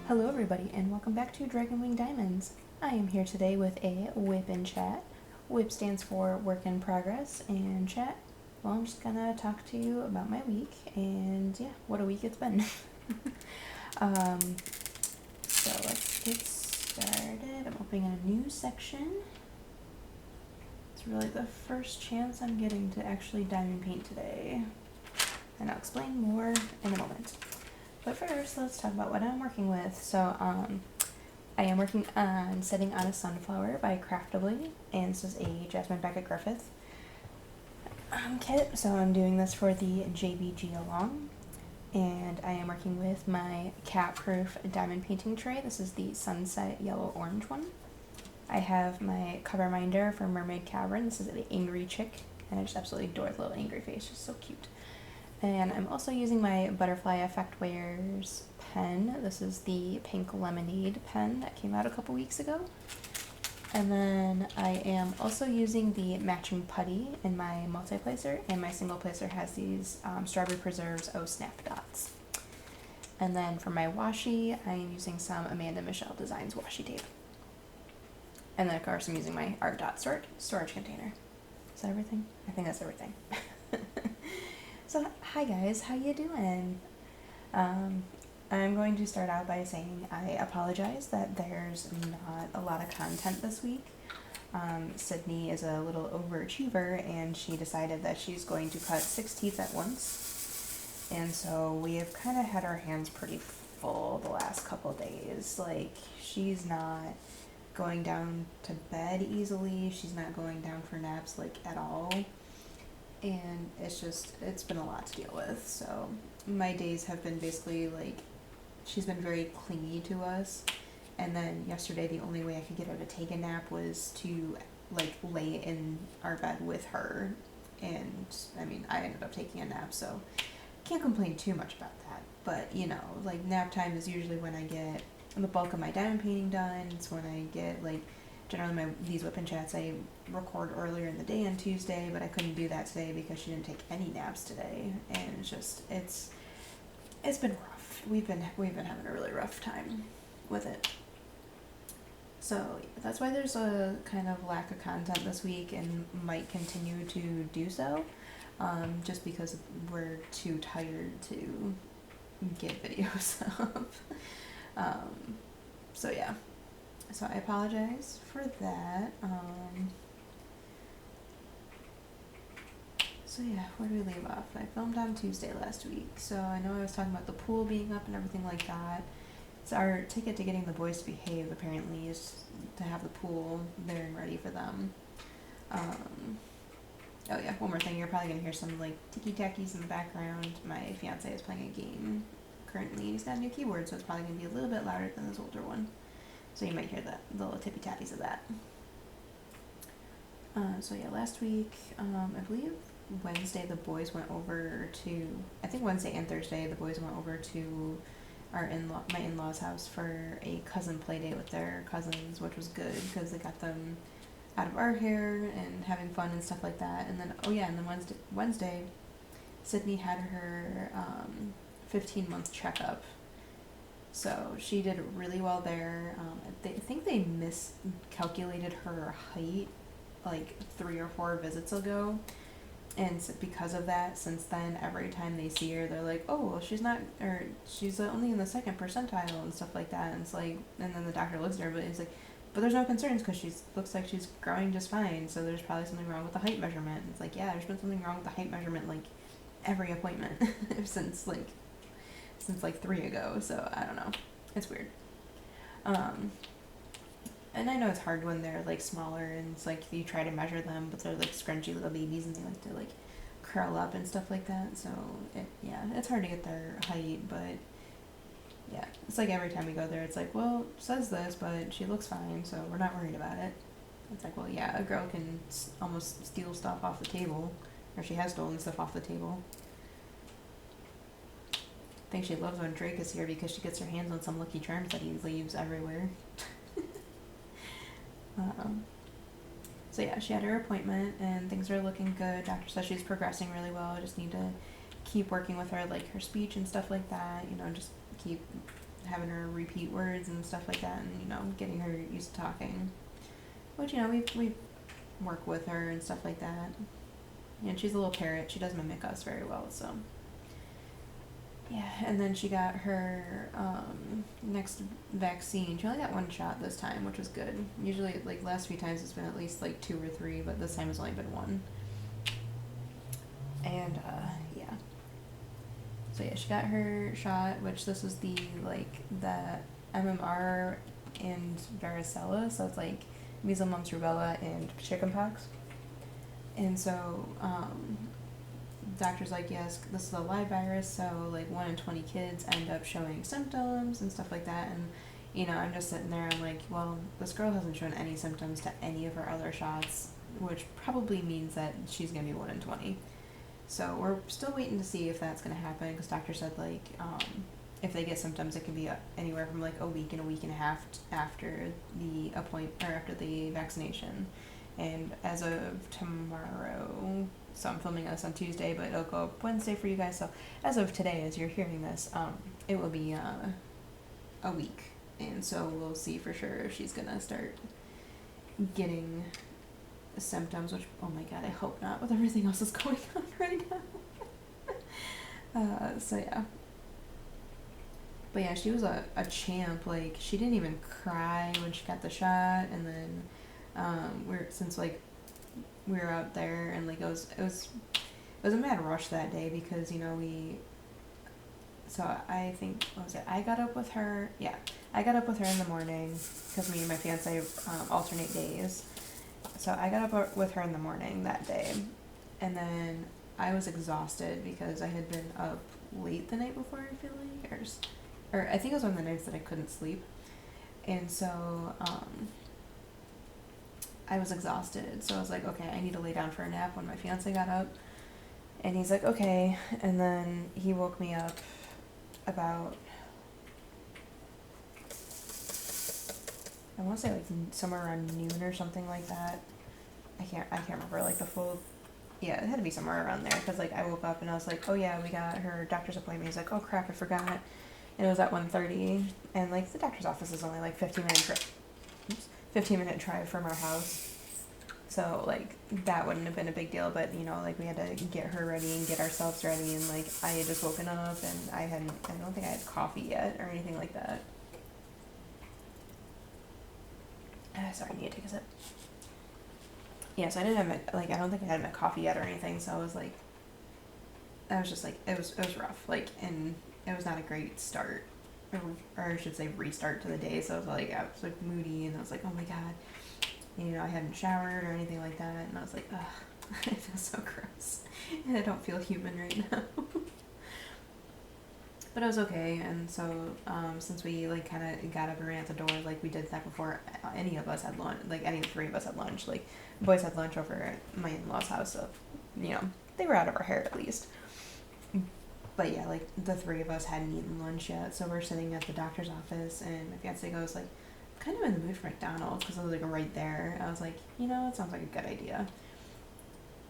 Hello everybody and welcome back to Dragonwing Diamonds. I am here today with a WIP in chat. WIP stands for Work in Progress, and chat, well, I'm just gonna talk to you about my week and yeah, what a week it's been. So let's get started. I'm opening a new section. It's really the first chance I'm getting to actually diamond paint today, and I'll explain more in a moment. But first, let's talk about what I'm working with. So, I am working on Setting on a Sunflower by Craftably, and this is a Jasmine Beckett Griffith kit. So I'm doing this for the JBG Along, and I am working with my cat-proof diamond painting tray. This is the Sunset Yellow-Orange one. I have my cover minder for Mermaid Cavern. This is the Angry Chick, and I just absolutely adore the little angry face. It's so cute. And I'm also using my Butterfly Effect Wears pen. This is the Pink Lemonade pen that came out a couple weeks ago. And then I am also using the matching putty in my multi-placer, and my single placer has these Strawberry Preserves O Snap Dots. And then for my washi, I am using some Amanda Michelle Designs washi tape. And then of course I'm using my Art Dot storage container. Is that everything? I think that's everything. So, hi guys, how you doing? I'm going to start out by saying I apologize that there's not a lot of content this week. Sydney is a little overachiever, and she decided that she's going to cut 6 teeth at once. And so we have kind of had our hands pretty full the last couple days. Like, she's not going down to bed easily, she's not going down for naps, like, at all. And it's been a lot to deal with. So my days have been basically like, she's been very clingy to us, and then yesterday the only way I could get her to take a nap was to like lay in our bed with her, and I mean I ended up taking a nap, so can't complain too much about that. But you know, like nap time is usually when I get the bulk of my diamond painting done. It's when I get like, generally these WIP and chats I record earlier in the day on Tuesday, but I couldn't do that today because she didn't take any naps today, and it's been rough. We've been having a really rough time with it. So that's why there's a kind of lack of content this week, and might continue to do so, just because we're too tired to get videos up. So yeah. So I apologize for that. So yeah, where do we leave off? I filmed on Tuesday last week, so I know I was talking about the pool being up and everything like that. So our ticket to getting the boys to behave apparently is to have the pool there and ready for them. Oh yeah, one more thing, you're probably gonna hear some like ticky-tackies in the background. My fiance is playing a game currently, and he's got a new keyboard, so it's probably gonna be a little bit louder than his older one. So you might hear the little tippy-tappies of that. So yeah, last week, I believe Wednesday the boys went over to, I think Wednesday and Thursday the boys went over to my in-laws' house for a cousin play date with their cousins, which was good because they got them out of our hair and having fun and stuff like that. And then, oh yeah, and then Wednesday, Sydney had her 15-month checkup. So she did really well there. I think they miscalculated her height like 3 or 4 visits ago, and so because of that, since then, every time they see her, they're like, "Oh, well, she's only in the 2nd percentile" and stuff like that. And it's like, and then the doctor looks at her, but he's like, "But there's no concerns because looks like she's growing just fine. So there's probably something wrong with the height measurement." And it's like, yeah, there's been something wrong with the height measurement like every appointment since 3 ago, so I don't know. It's weird. And I know it's hard when they're like smaller, and it's like you try to measure them, but they're like scrunchy little babies, and they like to like curl up and stuff like that. So it's hard to get their height, but yeah, it's like every time we go there, it's like, well, it says this, but she looks fine, so we're not worried about it. It's like, well, yeah, a girl can almost steal stuff off the table, or she has stolen stuff off the table. I think she loves when Drake is here because she gets her hands on some Lucky Charms that he leaves everywhere. So yeah, she had her appointment and things are looking good. Doctor says she's progressing really well. I just need to keep working with her, like her speech and stuff like that, you know, just keep having her repeat words and stuff like that, and, you know, getting her used to talking. Which, you know, we work with her and stuff like that. You know, she's a little parrot. She does mimic us very well, so. Yeah, and then she got her next vaccine. She only got 1 shot this time, which was good. Usually, like, last few times it's been at least, like, 2 or 3, but this time it's only been 1. And, yeah. So, yeah, she got her shot, which this is the, like, the MMR and varicella, so it's, like, measles, mumps, rubella, and chickenpox. And so, doctor's like, yes, this is a live virus, so, like, 1 in 20 kids end up showing symptoms and stuff like that, and, you know, I'm just sitting there, I'm like, well, this girl hasn't shown any symptoms to any of her other shots, which probably means that she's gonna be 1 in 20. So, we're still waiting to see if that's gonna happen, because doctor said, like, if they get symptoms, it can be anywhere from, like, a week and a week and a half after the after the vaccination. And as of tomorrow, so I'm filming this on Tuesday, but it'll go up Wednesday for you guys. So as of today, as you're hearing this, it will be a week, and so we'll see for sure if she's gonna start getting symptoms. Which, oh my god, I hope not, with everything else that's going on right now. So yeah. But yeah, she was a champ. Like, she didn't even cry when she got the shot, and then since like we were out there, and like it was a mad rush that day, because, you know, so I think, what was it, I got up with her in the morning, because me and my fiance alternate days. So I got up with her in the morning that day, and then I was exhausted because I had been up late the night before, I feel like, or I think it was one of the nights that I couldn't sleep, and so I was exhausted, so I was like, okay, I need to lay down for a nap when my fiance got up, and he's like, okay, and then he woke me up about, I want to say, like, somewhere around noon or something like that. I can't remember, like, the full, yeah, it had to be somewhere around there, because, like, I woke up and I was like, oh yeah, we got her doctor's appointment. He's like, oh crap, I forgot, and it was at 1:30, and, like, the doctor's office is only, like, 15-minute drive from our house, so, like, that wouldn't have been a big deal, but, you know, like, we had to get her ready and get ourselves ready, and, like, I had just woken up, and I don't think I had coffee yet, or anything like that. Sorry, I need to take a sip. Yeah, so I didn't have I don't think I had my coffee yet or anything, so I was just like, it was rough, like, and it was not a great start, or I should say restart to the day, so I was like moody, and I was like, oh my god, you know, I hadn't showered or anything like that, and I was like, ugh, I feel so gross, and I don't feel human right now. But I was okay, and so, since we, like, kind of got up and ran out the door, like, we did that before any of us had lunch, like, any of the 3 of us had lunch, like, the boys had lunch over at my in-laws' house, so, you know, they were out of our hair at least. But yeah, like, the 3 of us hadn't eaten lunch yet, so we're sitting at the doctor's office, and my fiance goes, like, I'm kind of in the mood for McDonald's, because I was, like, right there. I was like, you know, it sounds like a good idea.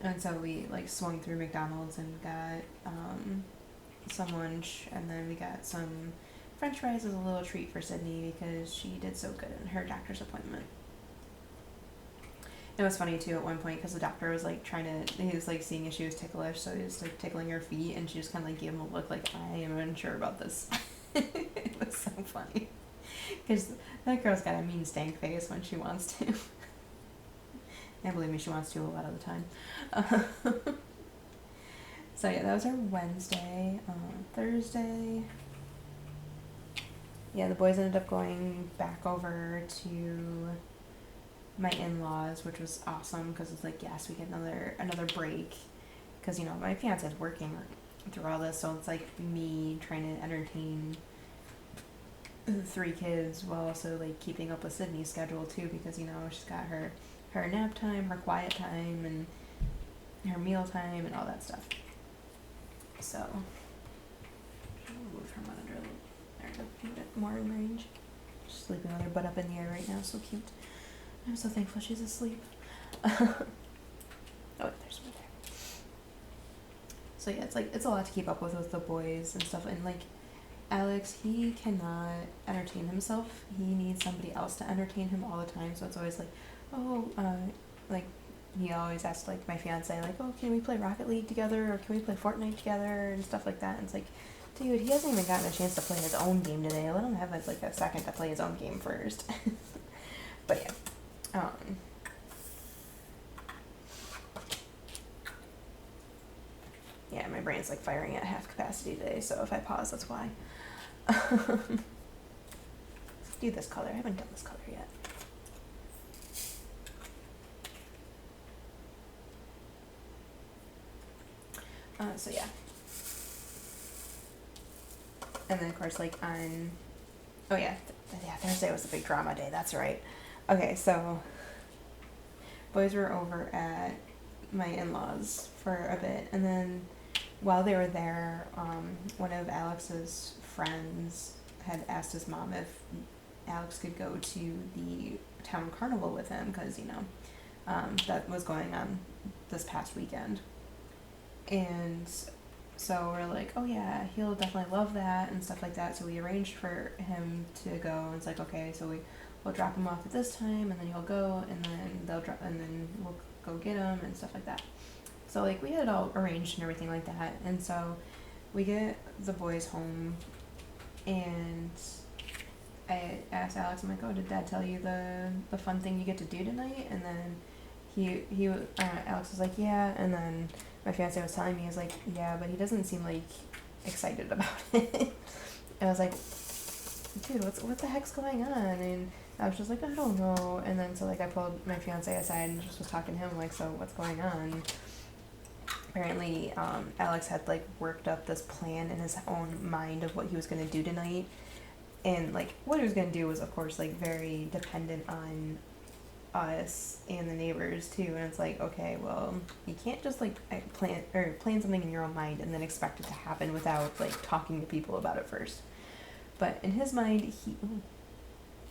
And so we, like, swung through McDonald's and got, some lunch, and then we got some french fries as a little treat for Sydney, because she did so good in her doctor's appointment. It was funny too at one point, because the doctor was like he was like seeing if she was ticklish, so he was like tickling her feet, and she just kind of like gave him a look like, I am unsure about this. It was so funny, because that girl's got a mean stank face when she wants to. And believe me, she wants to a lot of the time. So yeah, that was our Wednesday. Thursday, yeah, the boys ended up going back over to my in-laws, which was awesome, because it's like, yes, we get another break, because, you know, my fiance's working through all this, so it's like me trying to entertain the 3 kids while also, like, keeping up with Sydney's schedule too, because, you know, she's got her nap time, her quiet time, and her meal time, and all that stuff. So, I'll move her monitor there to put it more in range. She's sleeping with her butt up in the air right now, so cute. I'm so thankful she's asleep. Oh, there's one there. So yeah, it's a lot to keep up with the boys and stuff. And like Alex, he cannot entertain himself. He needs somebody else to entertain him all the time. So it's always like, oh, like he always asks like my fiance like, oh, can we play Rocket League together or can we play Fortnite together and stuff like that. And it's like, dude, he hasn't even gotten a chance to play his own game today. Let him have like a second to play his own game first. But yeah, yeah, my brain's like firing at half capacity today. So if I pause, that's why. Let's do this color. I haven't done this color yet. So yeah. And then of course like on, oh yeah, yeah, Thursday was the big drama day, that's right. Okay, so boys were over at my in-laws for a bit, and then while they were there, one of Alex's friends had asked his mom if Alex could go to the town carnival with him, because, you know, that was going on this past weekend. And so we're like, oh yeah, he'll definitely love that and stuff like that. So we arranged for him to go, and it's like, okay, so we'll drop him off at this time, and then he'll go, and then and then we'll go get him and stuff like that. So like we had it all arranged and everything like that. And so we get the boys home, and I asked Alex, I'm like, oh, did Dad tell you the fun thing you get to do tonight? And then Alex was like, yeah. And then my fiance was telling me, he was like, yeah, but he doesn't seem like excited about it. And I was like, dude, what the heck's going on? And I was just like, I don't know. And then so like I pulled my fiance aside and just was talking to him like, so what's going on? Apparently, Alex had like worked up this plan in his own mind of what he was gonna do tonight. And like what he was gonna do was of course like very dependent on us and the neighbors too. And it's like, okay, well, you can't just like plan something in your own mind and then expect it to happen without like talking to people about it first. But in his mind, he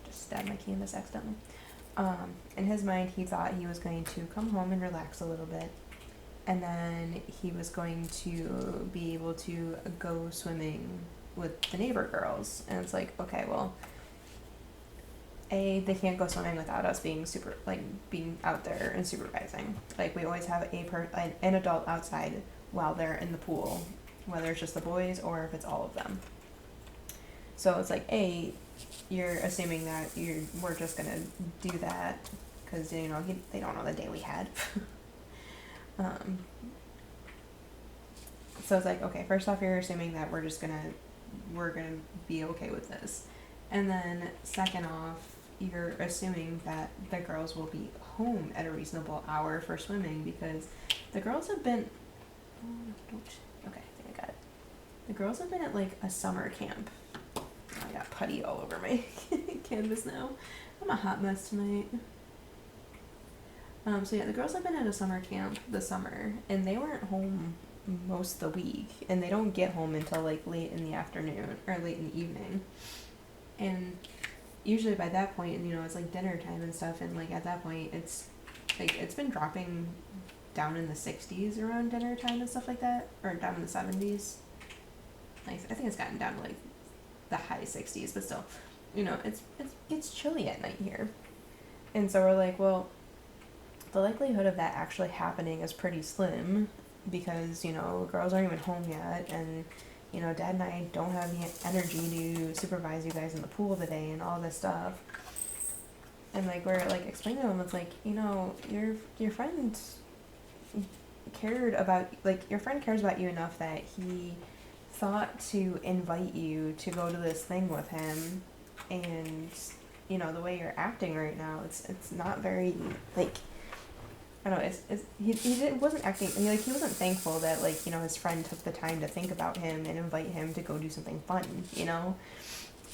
just stabbed my canvas accidentally. In his mind, he thought he was going to come home and relax a little bit, and then he was going to be able to go swimming with the neighbor girls. And it's like, okay, well, they can't go swimming without us being being out there and supervising. Like we always have an adult outside while they're in the pool, whether it's just the boys or if it's all of them. So it's like, you're assuming that we're just gonna do that because, you know, they don't know the day we had. So it's like, okay, first off, you're assuming that we're gonna be okay with this, and then second off, you're assuming that the girls will be home at a reasonable hour for swimming, because the girls have been, okay, I think I got it. The girls have been at like a summer camp. I got putty all over my canvas now. I'm a hot mess tonight. So yeah, the girls have been at a summer camp this summer, and they weren't home most of the week, and they don't get home until like late in the afternoon or late in the evening. And usually by that point, you know, it's like dinner time and stuff, and like at that point it's like it's been dropping down in the 60s around dinner time and stuff like that, or down in the 70s. Like I think it's gotten down to like the high 60s, but still, you know, it's chilly at night here. And so we're like, well, the likelihood of that actually happening is pretty slim, because, you know, girls aren't even home yet, and, you know, Dad and I don't have the energy to supervise you guys in the pool today and all this stuff. And like we're like explaining to him, it's like, you know, your friend cared about, like, your friend cares about you enough that he thought to invite you to go to this thing with him, and, you know, the way you're acting right now, it's not very, like, I don't know, he wasn't acting, he wasn't thankful that, like, you know, his friend took the time to think about him and invite him to go do something fun, you know?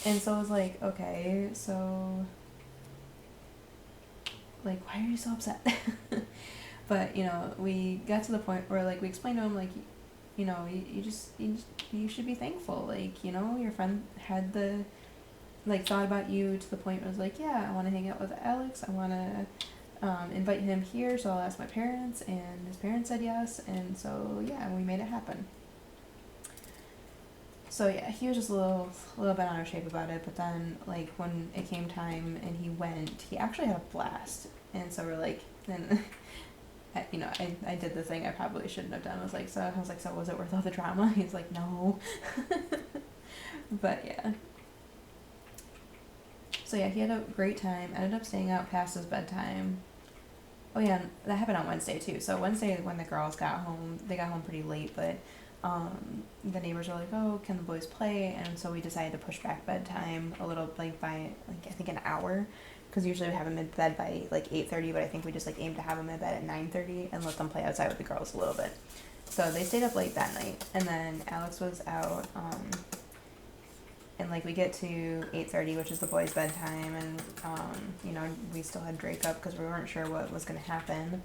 And so I was like, okay, so, like, why are you so upset? But, you know, we got to the point where, like, we explained to him, like, you know, you should be thankful, like, you know, your friend had thought about you to the point where it was like, yeah, I want to hang out with Alex, I want to invite him here, so I'll ask my parents, and his parents said yes, and so yeah, we made it happen. So yeah, he was just a little bit out of shape about it, but then like when it came time and he went, he actually had a blast, and so we're like, then I did the thing I probably shouldn't have done. I was like, so was it worth all the drama? He's like, no. But yeah. So yeah, he had a great time. Ended up staying out past his bedtime. Oh yeah, and that happened on Wednesday too. So Wednesday when the girls got home, they got home pretty late, but the neighbors were like, oh, can the boys play? And so we decided to push back bedtime a little, like by like I think an hour, because usually we have them in bed by like 8:30, but I think we just like aimed to have them in bed at 9:30 and let them play outside with the girls a little bit. So they stayed up late that night, and then Alex was out. And like we get to 8:30, which is the boys' bedtime, and we still had Drake up because we weren't sure what was gonna happen.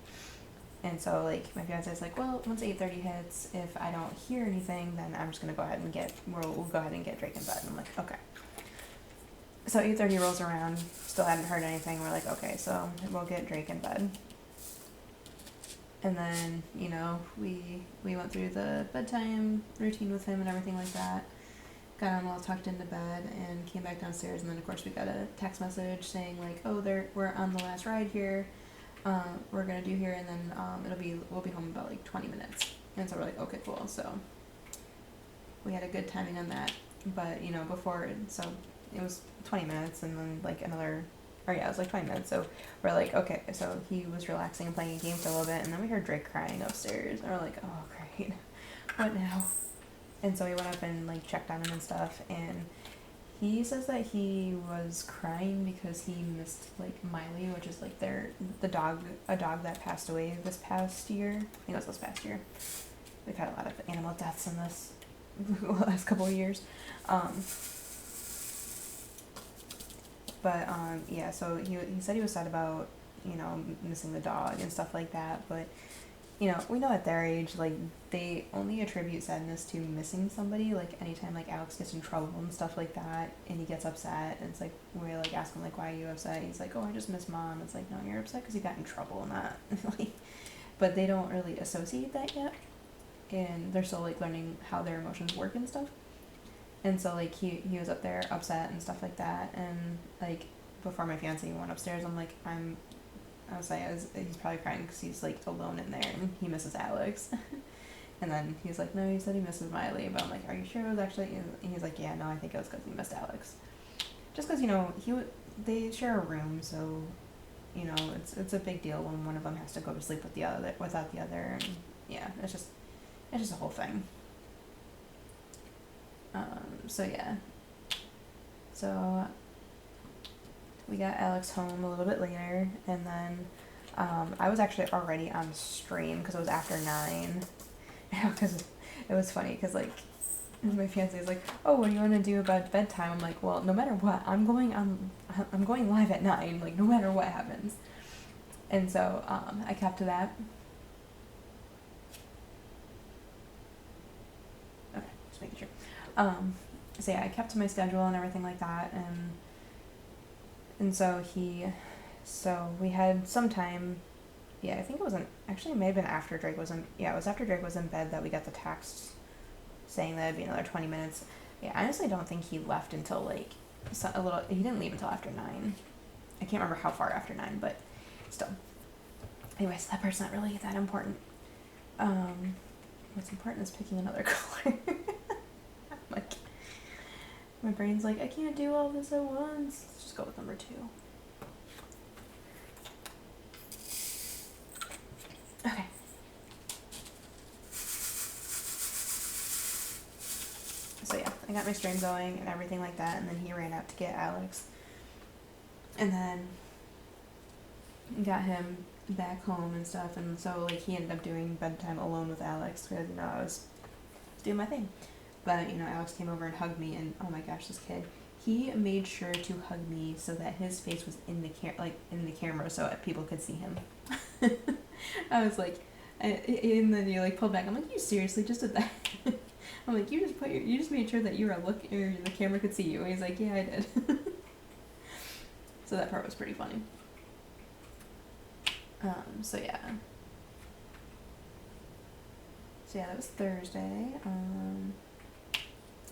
And so like my fiance's like, well, once 8:30 hits, if I don't hear anything, then I'm just gonna go ahead and we'll go ahead and get Drake in bed. And I'm like, okay. So 8:30 rolls around, still hadn't heard anything. We're like, okay, so we'll get Drake in bed. And then we went through the bedtime routine with him and everything like that. Got him all tucked into bed and came back downstairs, and then of course we got a text message saying like, oh, we're on the last ride here. We're gonna do here, and then we'll be home in about like 20 minutes. And so we're like, okay, cool. So we had a good timing on that, but so it was 20 minutes, and then like it was like 20 minutes. So we're like, okay. So he was relaxing and playing a game for a little bit, and then we heard Drake crying upstairs, and we're like, oh great, what now? And so we went up and like checked on him and stuff, and he says that he was crying because he missed like Miley, which is like a dog that passed away this past year. I think it was this past year. We've had a lot of animal deaths in this last couple of years. Yeah, so he said he was sad about missing the dog and stuff like that, but we know at their age, like, they only attribute sadness to missing somebody. Like, anytime, like, Alex gets in trouble and stuff like that, and he gets upset, and it's like, we, like, ask him, like, why are you upset? He's like, oh, I just miss Mom. It's like, no, you're upset because you got in trouble, not, like, but they don't really associate that yet, and they're still, like, learning how their emotions work and stuff. And so, like, he was up there upset and stuff like that, and, like, before my fiance went upstairs, I'm like, he's probably crying because he's like alone in there and he misses Alex. And then he's like, no, he said he misses Miley, but I'm like, are you sure it was actually? And he's like, yeah, no, I think it was because he missed Alex. Just because they share a room, so it's a big deal when one of them has to go to sleep without the other, and yeah, it's just a whole thing. So yeah, so we got Alex home a little bit later, and then I was actually already on stream because it was after 9. Because it was funny because like my fiance is like, oh, what do you want to do about bedtime? I'm like, well, no matter what, I'm going live at 9, like no matter what happens. And so I kept to that. Okay, just making sure. So yeah, I kept to my schedule and everything like that, and so we had some time. Yeah, I think it may have been after Drake was in, it was after Drake was in bed that we got the text saying that it'd be another 20 minutes. Yeah, I honestly don't think he left until like he didn't leave until after 9. I can't remember how far after 9, but still. Anyways, that part's not really that important. What's important is picking another color. Like, my brain's like, I can't do all this at once. Let's just go with number 2. Okay. So yeah, I got my stream going and everything like that, and then he ran out to get Alex. And then got him back home and stuff, and so like he ended up doing bedtime alone with Alex because I was doing my thing. But Alex came over and hugged me, and oh my gosh, this kid, he made sure to hug me so that his face was in the camera so people could see him. I was like, and then you like pulled back. I'm like, you seriously just did that? I'm like, you just made sure that you were the camera could see you. And he's like, yeah, I did. So that part was pretty funny. So yeah. So yeah, that was Thursday.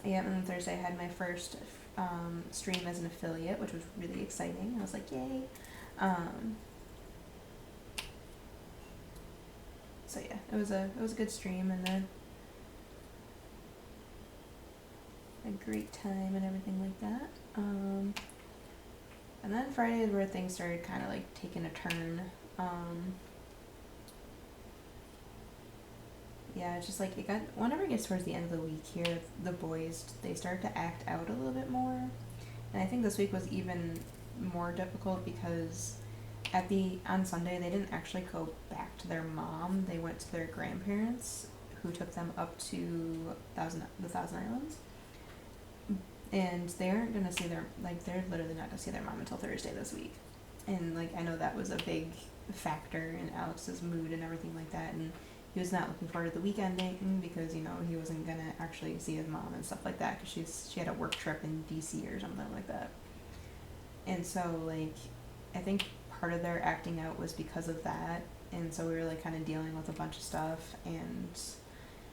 Yeah, and then Thursday I had my first stream as an affiliate, which was really exciting. I was like, yay. So yeah, it was a good stream and a great time and everything like that. And then Friday is where things started kind of like taking a turn. Yeah, it's just like whenever it gets towards the end of the week here, the boys, they start to act out a little bit more. And I think this week was even more difficult because on Sunday they didn't actually go back to their mom. They went to their grandparents who took them up to the Thousand Islands. And they aren't gonna see they're literally not gonna see their mom until Thursday this week. And I know that was a big factor in Alex's mood and everything like that, and he was not looking forward to the weekend dating because he wasn't gonna actually see his mom and stuff like that because she had a work trip in DC or something like that. And so I think part of their acting out was because of that, and so we were kind of dealing with a bunch of stuff, and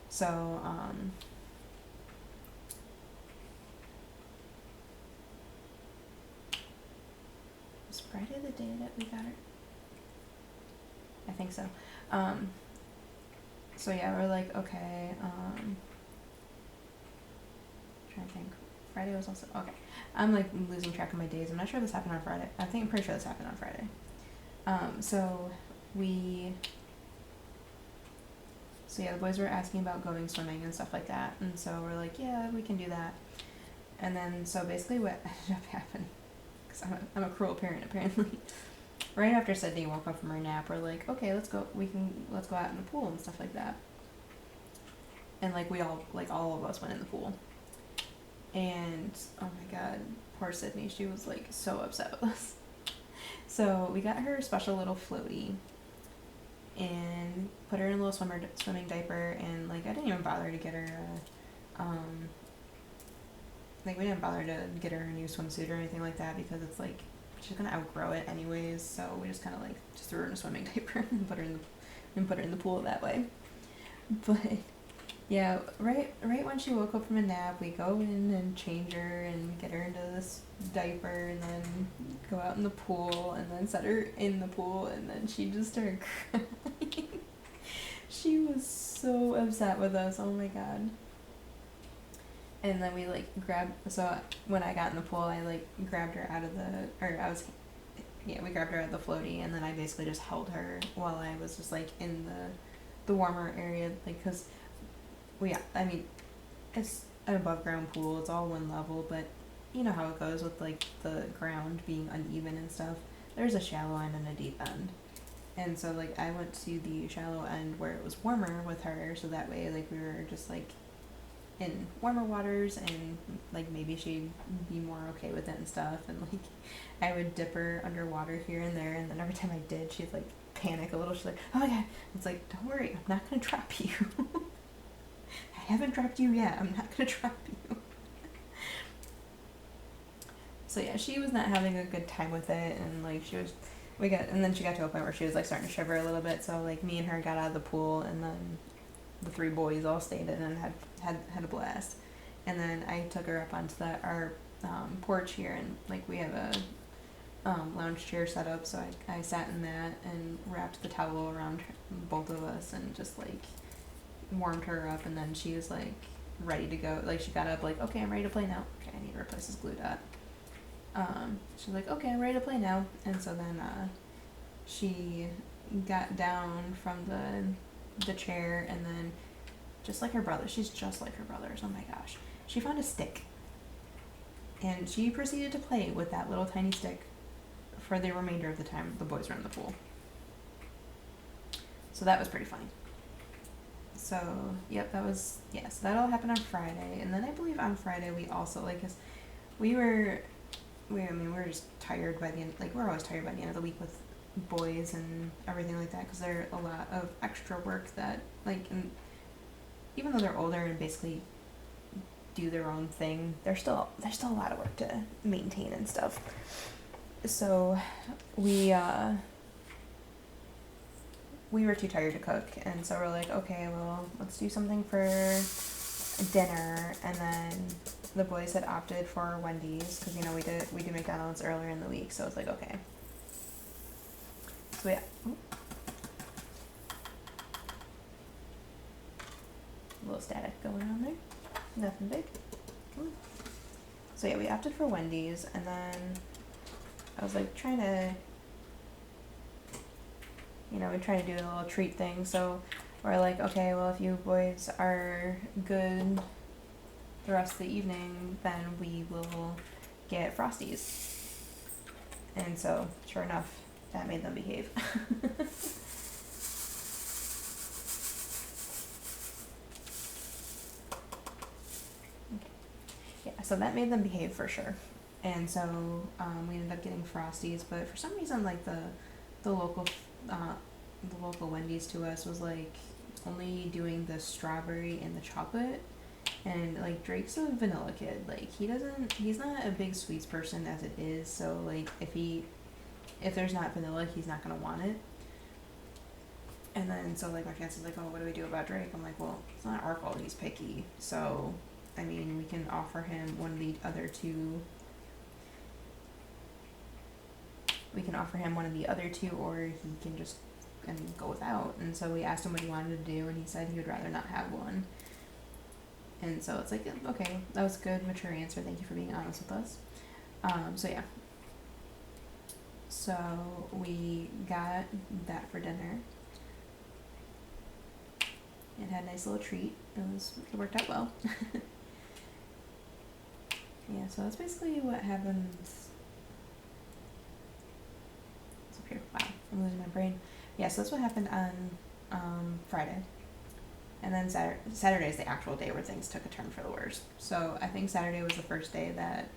so was Friday the day that we got her? I think so. So yeah, we're okay. Trying to think. Friday was also okay. I'm losing track of my days. I'm not sure this happened on Friday. I'm pretty sure this happened on Friday. So yeah, the boys were asking about going swimming and stuff like that, and so we're yeah, we can do that. And then so basically what ended up happening, because I'm a cruel parent apparently. Right after Sydney woke up from her nap, we're okay, let's go out in the pool and stuff like that. And we all of us went in the pool. And oh my god, poor Sydney, she was so upset with us. So we got her a special little floaty and put her in a little swimming diaper, and I didn't even bother to get her we didn't bother to get her a new swimsuit or anything like that because it's she's gonna outgrow it anyways, so we just kind of just threw her in a swimming diaper and put her in the pool that way. But yeah, right when she woke up from a nap, we go in and change her and get her into this diaper and then go out in the pool and then set her in the pool, and then she just started crying. She was so upset with us, oh my god. And then we so when I got in the pool, I grabbed her out of we grabbed her out of the floaty, and then I basically just held her while I was just in the warmer area, because it's an above ground pool, it's all one level, but you know how it goes with the ground being uneven and stuff. There's a shallow end and a deep end, and so I went to the shallow end where it was warmer with her, so that way we were just in warmer waters, and maybe she'd be more okay with it and stuff, and I would dip her underwater here and there, and then every time I did, she'd panic a little. She's oh my god. It's don't worry, I'm not gonna drop you. I haven't dropped you yet, I'm not gonna drop you. So yeah, she was not having a good time with it, and and then she got to a point where she was starting to shiver a little bit, so me and her got out of the pool, and then the three boys all stayed in and had a blast. And then I took her up onto our porch here, and we have a lounge chair set up, so I sat in that and wrapped the towel around both of us and just warmed her up, and then she was ready to go. She got up okay, I'm ready to play now. Okay, I need to replace this glue dot. She was okay, I'm ready to play now. And so then she got down from the chair, and then just like her brother, she's just like her brothers, oh my gosh, she found a stick and she proceeded to play with that little tiny stick for the remainder of the time the boys were in the pool. So that was pretty funny. So yep, so that all happened on Friday. And then I believe on Friday we also we were just tired by the end, we're always tired by the end of the week with boys and everything like that, because they're a lot of extra work that and even though they're older and basically do their own thing, there's still a lot of work to maintain and stuff. So we we were too tired to cook, and so we're like, okay, well, let's do something for dinner. And then the boys had opted for Wendy's because, you know, we did McDonald's earlier in the week, so it's like, okay. So yeah. A little static going on there. Nothing big. So yeah, we opted for Wendy's, and then I was like trying to, you know, we try to do a little treat thing. So we're like, okay, well, if you boys are good the rest of the evening, then we will get Frosties. And so, sure enough, that made them behave. Yeah, so that made them behave for sure. And so we ended up getting Frosties, but for some reason, like the local Wendy's to us was like only doing the strawberry and the chocolate, and like Drake's a vanilla kid. Like he's not a big sweets person as it is. So like if there's not vanilla, he's not gonna want it. And then so like my fiance's like, oh, what do we do about Drake? I'm like, well, it's not our fault he's picky. So I mean, we can offer him one of the other two. We can offer him one of the other two, or he can just go without. And so we asked him what he wanted to do, and he said he would rather not have one. And so it's like, okay, that was a good, mature answer. Thank you for being honest with us. So yeah. So we got that for dinner. It had a nice little treat. It worked out well. Yeah, so that's basically what happens. It's up here. Wow, I'm losing my brain. Yeah, so that's what happened on Friday. And then Saturday is the actual day where things took a turn for the worse. So I think Saturday was the first day that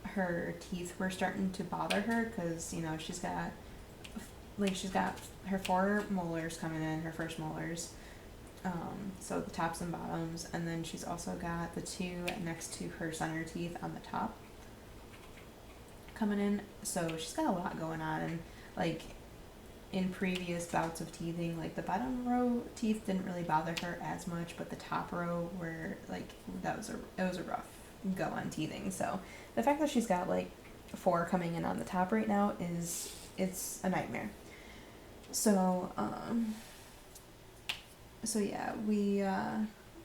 her teeth were starting to bother her, because, you know, she's got her 4 molars coming in, her first molars. So the tops and bottoms, and then she's also got the 2 next to her center teeth on the top coming in. So she's got a lot going on, and like in previous bouts of teething, like the bottom row teeth didn't really bother her as much, but the top row were like, it was a rough go on teething. So the fact that she's got like 4 coming in on the top right now it's a nightmare. So so yeah,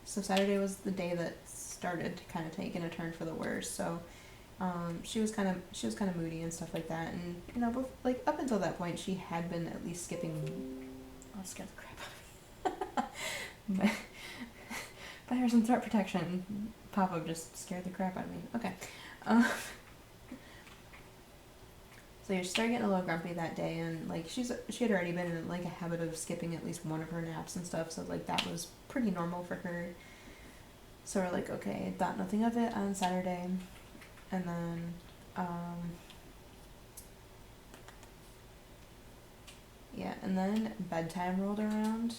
so Saturday was the day that started to kind of taking a turn for the worse. So she was kind of moody and stuff like that, and you know, like up until that point, she had been at least skipping. I'll scare the crap out of me. Buy her some threat protection. Papa just scared the crap out of me. Okay. So yeah, she started getting a little grumpy that day, and like she had already been in like a habit of skipping at least one of her naps and stuff, so like that was pretty normal for her. So we're like, okay, thought nothing of it on Saturday, and then yeah, and then bedtime rolled around,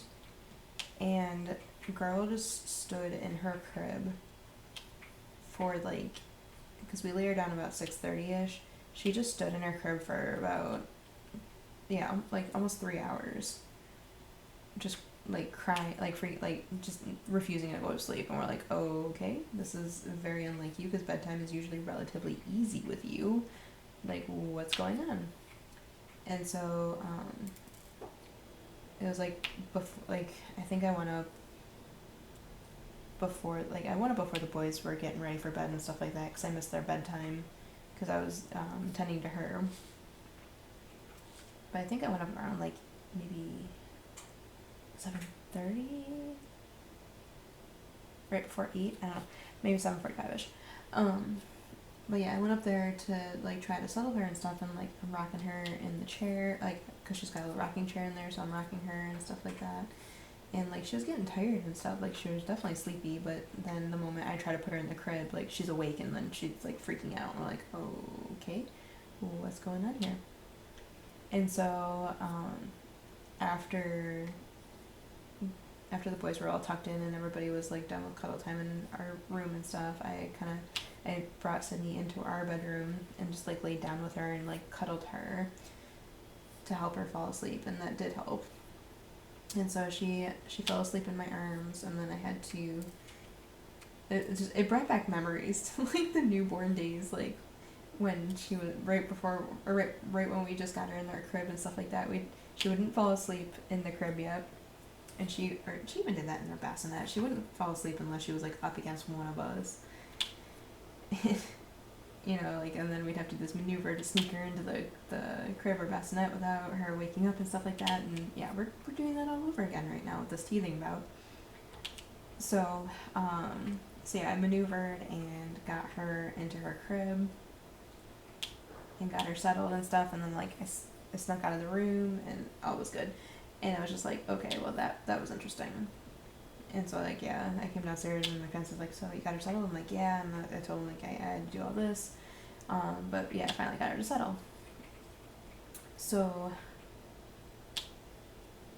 and girl just stood in her crib for like, because we lay her down about 6:30ish. She just stood in her crib for about, yeah, like almost 3 hours. Just like crying, like just refusing to go to sleep. And we're like, oh, okay, this is very unlike you, because bedtime is usually relatively easy with you. Like, what's going on? And so, it was like, I think I went up before the boys were getting ready for bed and stuff like that, because I missed their bedtime, because I was tending to her. But I think I went up around like maybe 7:30, right before 8. I don't know, maybe 7:45ish. But yeah, I went up there to like try to settle her and stuff, and like I'm rocking her in the chair, like, because she's got a little rocking chair in there, so I'm rocking her and stuff like that. And like she was getting tired and stuff, like she was definitely sleepy, but then the moment I try to put her in the crib, like she's awake, and then she's like freaking out, and we're like, oh, okay, what's going on here? And so after the boys were all tucked in and everybody was like done with cuddle time in our room and stuff, I brought Sydney into our bedroom and just like laid down with her and like cuddled her to help her fall asleep, and that did help. And so she fell asleep in my arms, and then I had to. It brought back memories to like the newborn days, like when she was right before or right when we just got her in our crib and stuff like that. She wouldn't fall asleep in the crib yet, and she even did that in her bassinet. She wouldn't fall asleep unless she was like up against one of us. You know, like, and then we'd have to do this maneuver to sneak her into the crib or bassinet without her waking up and stuff like that. And yeah, we're doing that all over again right now with this teething bout. So, so yeah, I maneuvered and got her into her crib and got her settled and stuff. And then like I snuck out of the room and all was good. And I was just like, okay, well that was interesting. And so, like, yeah, I came downstairs and my fiance was like, so you got her settled? I'm like, yeah. And I told him, like, I had to do all this. But, yeah, I finally got her to settle. So,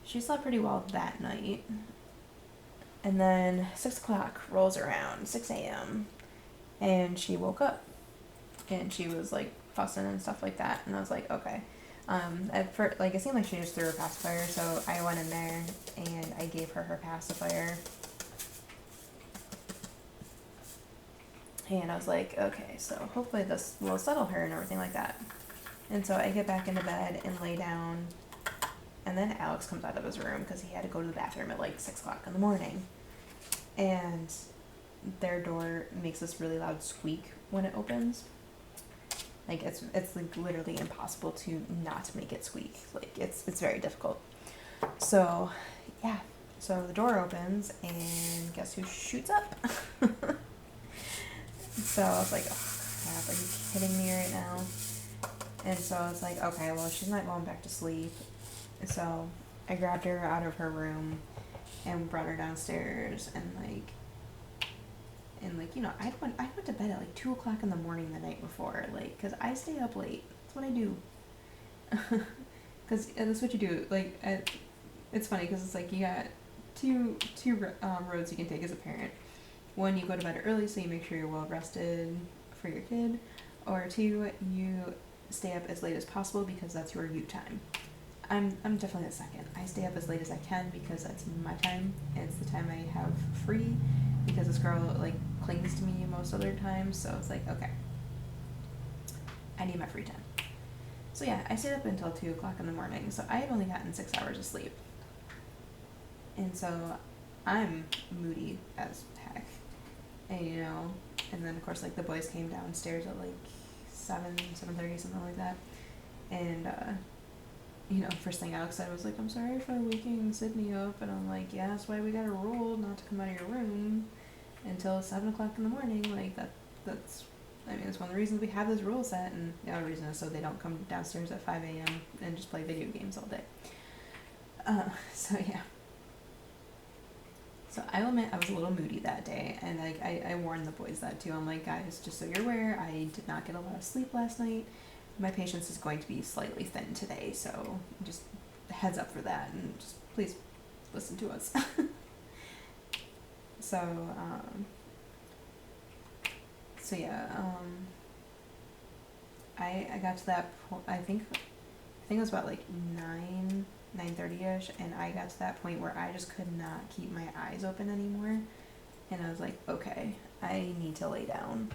she slept pretty well that night. And then 6 o'clock rolls around, 6 a.m., and she woke up. And she was, like, fussing and stuff like that. And I was like, okay. At first, like, it seemed like she just threw her pacifier, so I went in there and I gave her pacifier. And I was like, okay, so hopefully this will settle her and everything like that. And so I get back into bed and lay down, and then Alex comes out of his room because he had to go to the bathroom at like 6 o'clock in the morning. And their door makes this really loud squeak when it opens. Like, it's like literally impossible to not make it squeak. Like, it's very difficult. So, yeah. So the door opens, and guess who shoots up? So I was like, oh crap, are you kidding me right now? And so I was like, okay, well, she's not going back to sleep. So I grabbed her out of her room and brought her downstairs, and you know, I went to bed at like 2 o'clock in the morning the night before, like, cause I stay up late. That's what I do. Cause that's what you do. Like, it's funny because it's like you got two roads you can take as a parent. One, you go to bed early so you make sure you're well rested for your kid, or two, you stay up as late as possible because that's your you time. I'm definitely the second. I stay up as late as I can because that's my time. It's the time I have free because this girl like clings to me most other times, so it's like, okay, I need my free time. So yeah, I stayed up until 2 o'clock in the morning, so I had only gotten 6 hours of sleep. And so I'm moody as heck. And you know, and then of course like the boys came downstairs at like 7:30, something like that. And you know, first thing Alex said was like, I'm sorry for waking Sydney up, and I'm like, yeah, that's why we got a rule not to come out of your room until 7 o'clock in the morning. Like that's I mean, it's one of the reasons we have this rule set, and the other reason is so they don't come downstairs at 5 a.m. and just play video games all day. So yeah. So I'll admit I was a little moody that day, and like I warned the boys that too. I'm like, guys, just so you're aware, I did not get a lot of sleep last night. My patience is going to be slightly thin today, so just heads up for that, and just please listen to us. So yeah, I got to that point. I think it was about like 9:30ish, and I got to that point where I just could not keep my eyes open anymore, and I was like, okay, I need to lay down.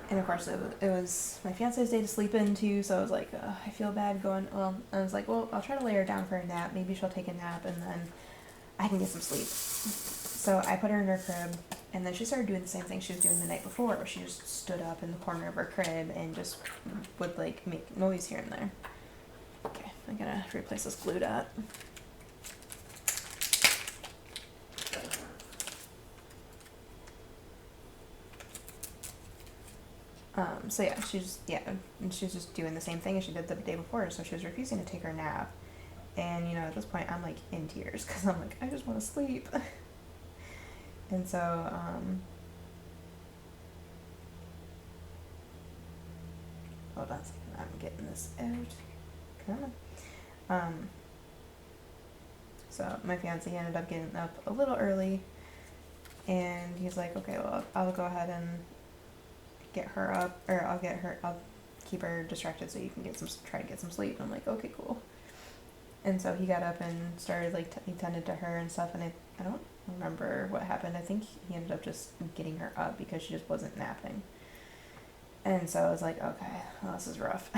And of course it was my fiance's day to sleep in too, so I was like, I feel bad going. Well, I was like, well, I'll try to lay her down for a nap. Maybe she'll take a nap, and then I can get some sleep. So I put her in her crib, and then she started doing the same thing she was doing the night before, where she just stood up in the corner of her crib and just would like make noise here and there. Okay, I'm gonna replace this glue dot. So yeah, and she's just doing the same thing as she did the day before, so she was refusing to take her nap. And, you know, at this point, I'm, like, in tears, because I'm like, I just want to sleep. And so, hold on a second, I'm getting this out. Come on. So my fiance ended up getting up a little early, and he's like, okay, well, I'll go ahead and get her up, or I'll keep her distracted so you can try to get some sleep. And I'm like, okay, cool. And so he got up and started like he tended to her and stuff, and I don't remember what happened. I think he ended up just getting her up because she just wasn't napping. And so I was like, okay, well, this is rough.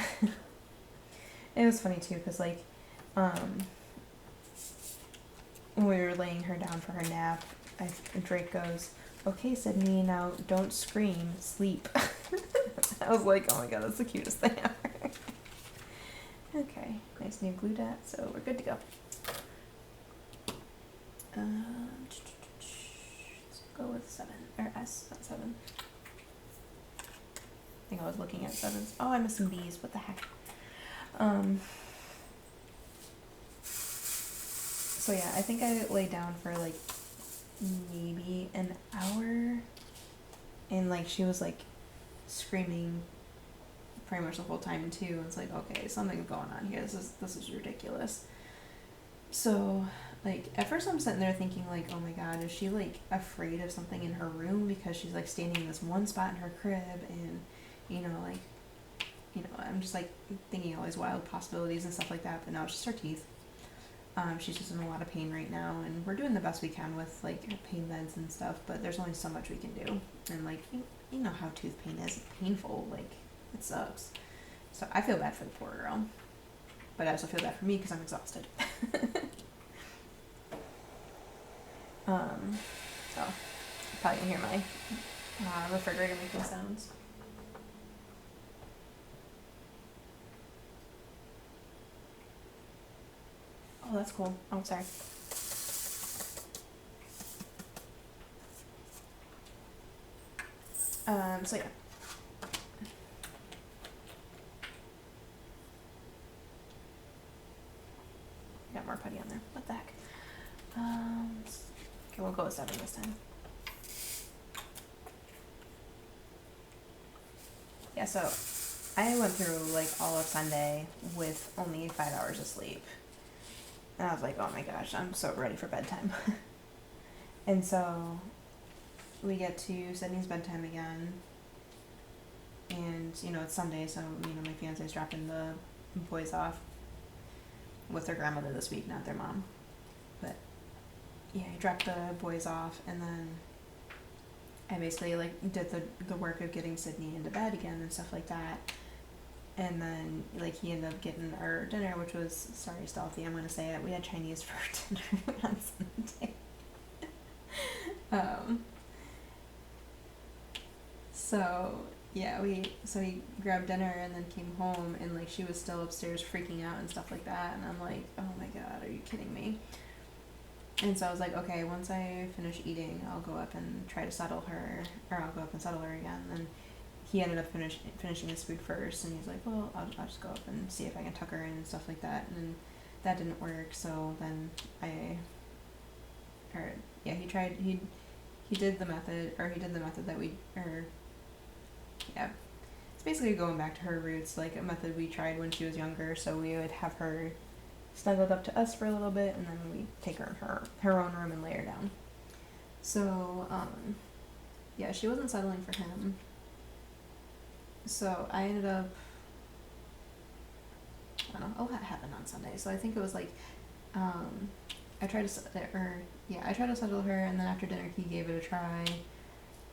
It was funny too, because like when we were laying her down for her nap, Drake goes, "Okay, Sydney, now don't scream, sleep." I was like, oh my god, that's the cutest thing ever. Okay, nice new glue dot, so we're good to go. Let's go with 7, or S, not 7. I think I was looking at 7s. Oh, I'm missing B's, what the heck. So yeah, I think I laid down for like maybe an hour, and like she was like screaming pretty much the whole time too. It's like, okay, something's going on here. This is ridiculous. So like at first I'm sitting there thinking like, oh my god, is she like afraid of something in her room because she's like standing in this one spot in her crib, and I'm just like thinking all these wild possibilities and stuff like that. But no, it's just her teeth. She's just in a lot of pain right now, and we're doing the best we can with like pain meds and stuff, but there's only so much we can do. And like you know how tooth pain is. It's painful, like it sucks. So I feel bad for the poor girl, but I also feel bad for me because I'm exhausted. So you probably can hear my refrigerator making sounds. Oh, that's cool. Oh, sorry. So yeah. Got more putty on there. What the heck? Okay, we'll go with 7 this time. Yeah, so I went through like all of Sunday with only 5 hours of sleep. And I was like, oh my gosh, I'm so ready for bedtime. And so we get to Sydney's bedtime again. And, it's Sunday, so, my fiance's dropping the boys off with their grandmother this week, not their mom. But, yeah, he dropped the boys off, and then I basically, like, did the work of getting Sydney into bed again and stuff like that. And then, like, he ended up getting our dinner, which was, sorry, stealthy, I'm gonna say it, we had Chinese for dinner on Sunday. So, yeah, he grabbed dinner and then came home, and, like, she was still upstairs freaking out and stuff like that, and I'm like, oh my god, are you kidding me? And so I was like, okay, once I finish eating, I'll go up and try to settle her, or I'll go up and settle her again, and he ended up finishing his food first, and he's like, well, I'll just go up and see if I can tuck her in and stuff like that, and that didn't work, so then he did the method it's basically going back to her roots, like a method we tried when she was younger, so we would have her snuggled up to us for a little bit, and then we'd take her in her own room and lay her down. So, yeah, she wasn't settling for him. So I ended up, I don't know, a lot happened on Sunday. So I think it was like, I tried to settle her, and then after dinner he gave it a try,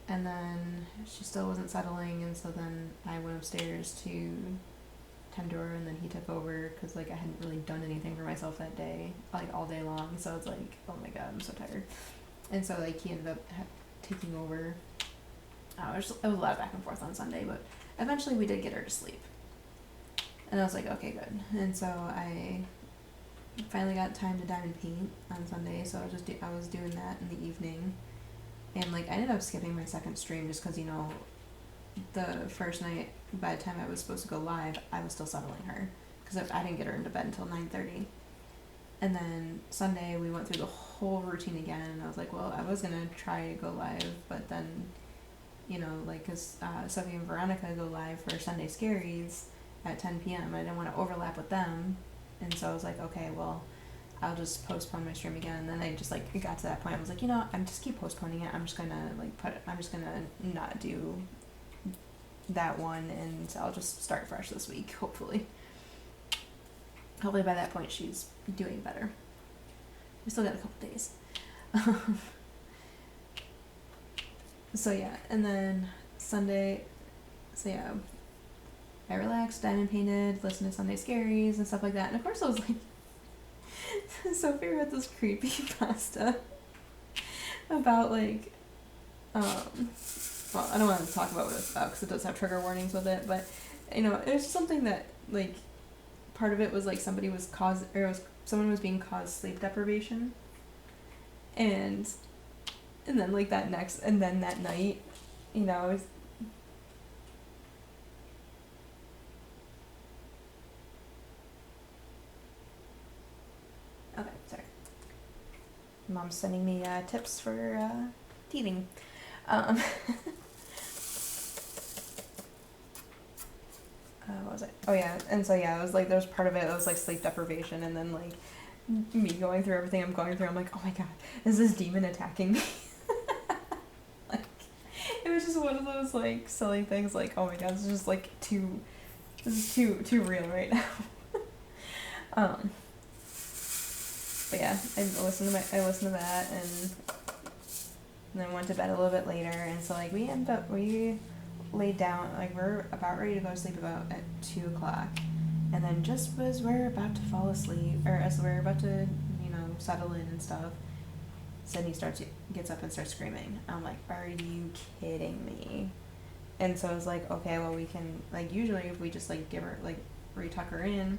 and then she still wasn't settling, and so then I went upstairs to tend to her, and then he took over, because like I hadn't really done anything for myself that day, like all day long, so it's like, oh my god, I'm so tired. And so like he ended up taking over. It was a lot of back and forth on Sunday, but eventually we did get her to sleep. And I was like, okay, good. And so I finally got time to diamond paint on Sunday, so I was doing that in the evening. And like I ended up skipping my second stream just because, the first night, by the time I was supposed to go live, I was still settling her, because I didn't get her into bed until 9:30. And then Sunday we went through the whole routine again, and I was like, well, I was gonna try to go live, but then, because Sophie and Veronica go live for Sunday Scaries at 10 p.m. I didn't want to overlap with them, and so I was like, okay, well, I'll just postpone my stream again. And then I just it got to that point. I was like, I'm just keep postponing it. I'm just gonna not do that one, and I'll just start fresh this week. Hopefully by that point she's doing better. We still got a couple days. So yeah, and then Sunday, so yeah, I relaxed, diamond painted, listened to Sunday Scaries and stuff like that. And of course I was like, Sophie read this creepy pasta about like, well, I don't want to talk about what it's about because it does have trigger warnings with it, but you know, it was something that like, part of it was like someone was being caused sleep deprivation, and then like that night, you know, I was okay, sorry. Mom's sending me tips for teething. What was it? Oh yeah, and so yeah, it was like there's part of it that was like sleep deprivation, and then like me going through everything I'm going through, I'm like, oh my god, is this demon attacking me? Like, it was just one of those like silly things. Like, oh my god, this is just like this is too real right now. But yeah, I listened to that, and then went to bed a little bit later, and so like we laid down, like we're about ready to go to sleep about at 2 o'clock, and then just as we're about to fall asleep, or as we're about to, you know, settle in and stuff, Sydney gets up and starts screaming. I'm like, are you kidding me? And so I was like, okay, well, we can, like, usually if we just like give her, like, retuck her in,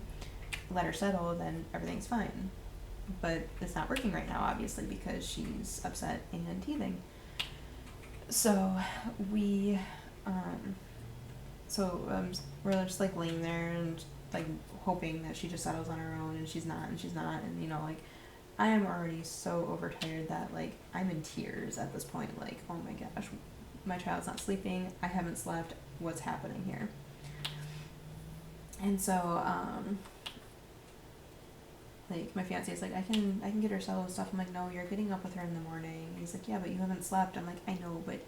let her settle, then everything's fine. But it's not working right now, obviously, because she's upset and teething. So we we're just like laying there and like hoping that she just settles on her own, and she's not, and you know, like, I am already so overtired that like I'm in tears at this point, like, oh my gosh, my child's not sleeping, I haven't slept, what's happening here? And so like my fiance is like, I can get her settled and stuff. I'm like, no, you're getting up with her in the morning. And he's like, yeah, but you haven't slept. I'm like, I know, but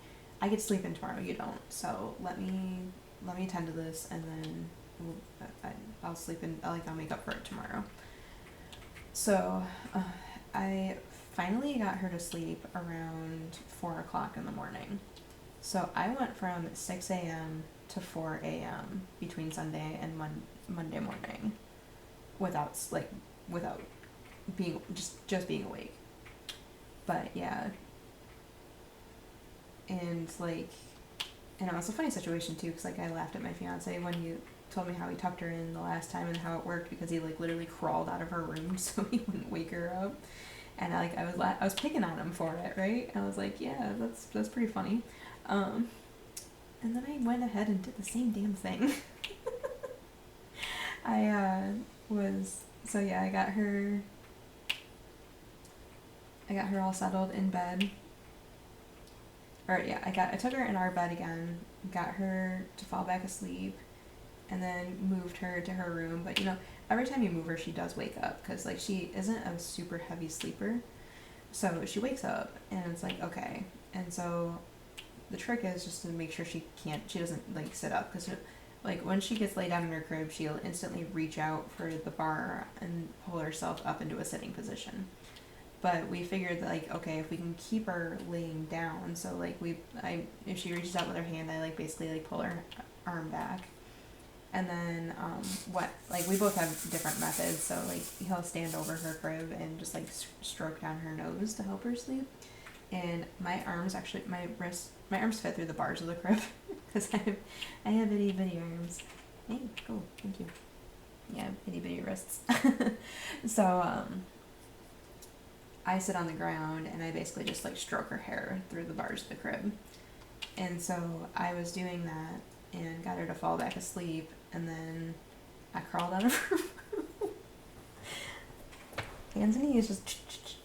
I get to sleep in tomorrow, you don't. So let me attend to this, and then I'll sleep in, I'll make up for it tomorrow. So I finally got her to sleep around 4 o'clock in the morning. So I went from 6 a.m. to 4 a.m. between Sunday and Monday morning without being just being awake. But yeah, and like, and it was a funny situation too, because like I laughed at my fiance when he told me how he tucked her in the last time and how it worked, because he like literally crawled out of her room so he wouldn't wake her up. And I was picking on him for it, right? I was like, yeah, that's pretty funny. And then I went ahead and did the same damn thing. I got her all settled in bed. Or yeah, I took her in our bed again, got her to fall back asleep, and then moved her to her room. But you know, every time you move her, she does wake up, because like she isn't a super heavy sleeper, so she wakes up and it's like, okay. And so the trick is just to make sure she doesn't like sit up, because like when she gets laid down in her crib, she'll instantly reach out for the bar and pull herself up into a sitting position. But we figured that, like, okay, if we can keep her laying down, so like if she reaches out with her hand, I like basically like pull her arm back, and then we both have different methods. So like he'll stand over her crib and just like stroke down her nose to help her sleep, and my arms fit through the bars of the crib because I have itty bitty arms. Hey, cool, thank you. Yeah, itty bitty wrists. So I sit on the ground and I basically just like stroke her hair through the bars of the crib. And so I was doing that and got her to fall back asleep, and then I crawled out of her room. Hands and knees just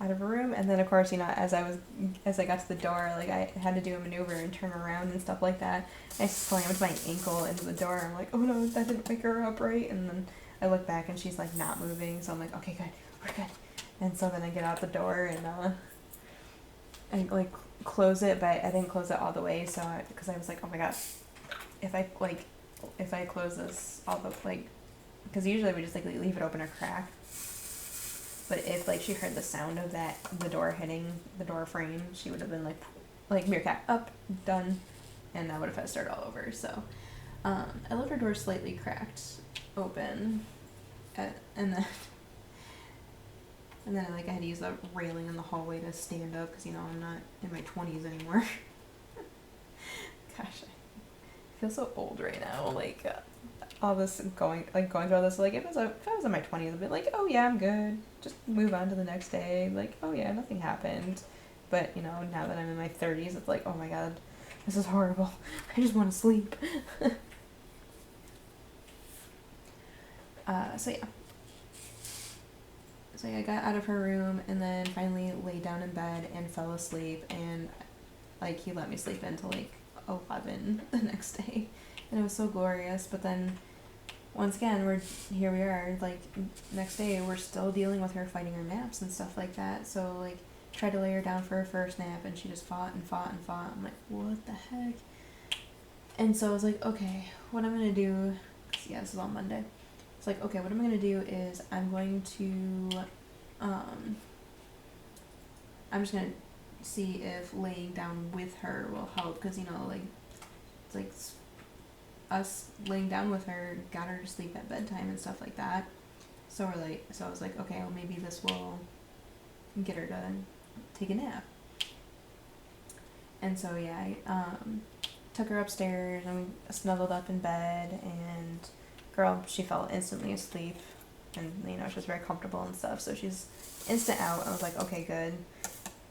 out of her room, and then of course, you know, as I got to the door, like I had to do a maneuver and turn around and stuff like that. I slammed my ankle into the door. I'm like, oh no, that didn't wake her up, right? And then I look back and she's like not moving, so I'm like, okay, good, we're good. And so then I get out the door and I like close it, but I didn't close it all the way, so because I was like, oh my god, if I close this all the, like, because usually we just like leave it open a crack, But if like she heard the sound of the door hitting the door frame, she would have been like meerkat up, done, and I would have had to start all over. So I left her door slightly cracked open, and then like I had to use the railing in the hallway to stand up because I'm not in my 20s anymore. Gosh, I feel so old right now. Like all this going through all this. Like if I was in my 20s, I'd be like, oh yeah, I'm good. Just move on to the next day. Like, oh yeah, nothing happened. But now that I'm in my 30s, it's like, oh my god, this is horrible. I just want to sleep. So yeah, I got out of her room and then finally laid down in bed and fell asleep, and like he let me sleep until like 11 the next day, and it was so glorious. But then once again, here we are, like next day we're still dealing with her fighting her naps and stuff like that. So like tried to lay her down for her first nap and she just fought and fought and fought. I'm like, what the heck? And so I was like, okay, what I'm gonna do, yeah, this is on Monday. It's like, okay, what I'm gonna do is I'm going to I'm just gonna see if laying down with her will help, because like it's like us laying down with her got her to sleep at bedtime and stuff like that. So I was like, okay, well maybe this will get her to take a nap. And so yeah, I took her upstairs and we snuggled up in bed, and girl, she fell instantly asleep, and she was very comfortable and stuff, so she's instant out. I was like, okay, good.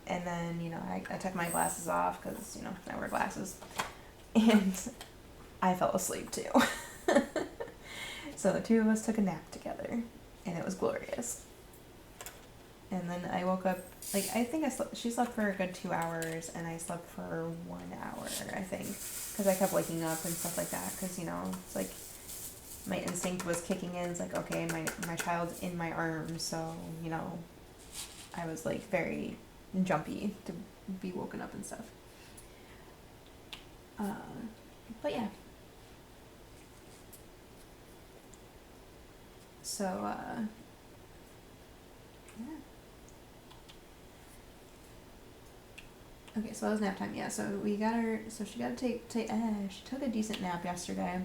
And then I took my glasses off because I wear glasses, and I fell asleep too. So the two of us took a nap together, and it was glorious. And then I woke up, like, I think she slept for a good 2 hours, and I slept for 1 hour, I think, because I kept waking up and stuff like that, because it's like my instinct was kicking in. It's like, okay, my child's in my arms, so I was like very jumpy to be woken up and stuff. But yeah. So, yeah. Okay, so that was nap time, yeah. So we got her, so she got to she took a decent nap yesterday.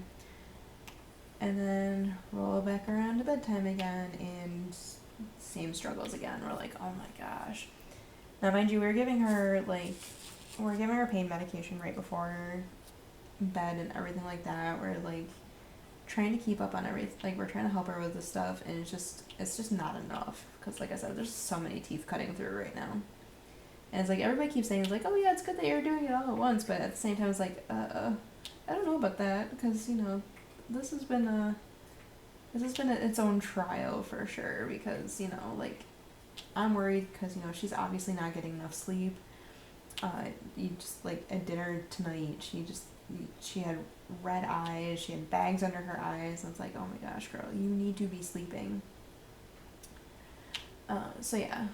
And then roll back around to bedtime again, and same struggles again. We're like, oh my gosh. Now, mind you, we're giving her pain medication right before bed and everything like that. We're like trying to keep up on everything. Like, we're trying to help her with this stuff, and it's just not enough. Because like I said, there's so many teeth cutting through right now. And it's like everybody keeps saying, it's like, oh yeah, it's good that you're doing it all at once. But at the same time, it's like, I don't know about that, because this has been its own trial for sure, because like I'm worried because she's obviously not getting enough sleep. You just like at dinner tonight, she had red eyes, she had bags under her eyes, and it's like, oh my gosh, girl, you need to be sleeping. So yeah,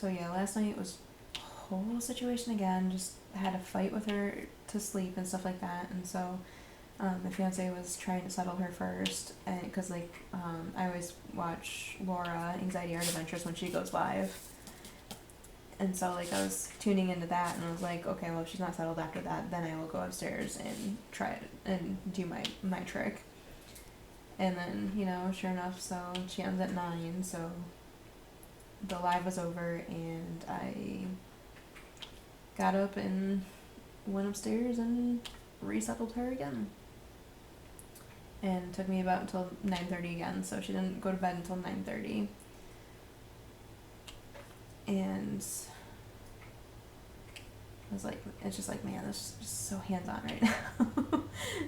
last night was a whole situation again. Just had to fight with her to sleep and stuff like that, and so my fiance was trying to settle her first, because I always watch Laura Anxiety Art Adventures when she goes live, and so like I was tuning into that, and I was like, okay, well if she's not settled after that, then I will go upstairs and try it and do my trick. And then sure enough, so she ends at 9, so the live was over, and I got up and went upstairs and resettled her again. And it took me about until 9:30 again, so she didn't go to bed until 9:30. And I was like, it's just like, man, this is just so hands-on right now.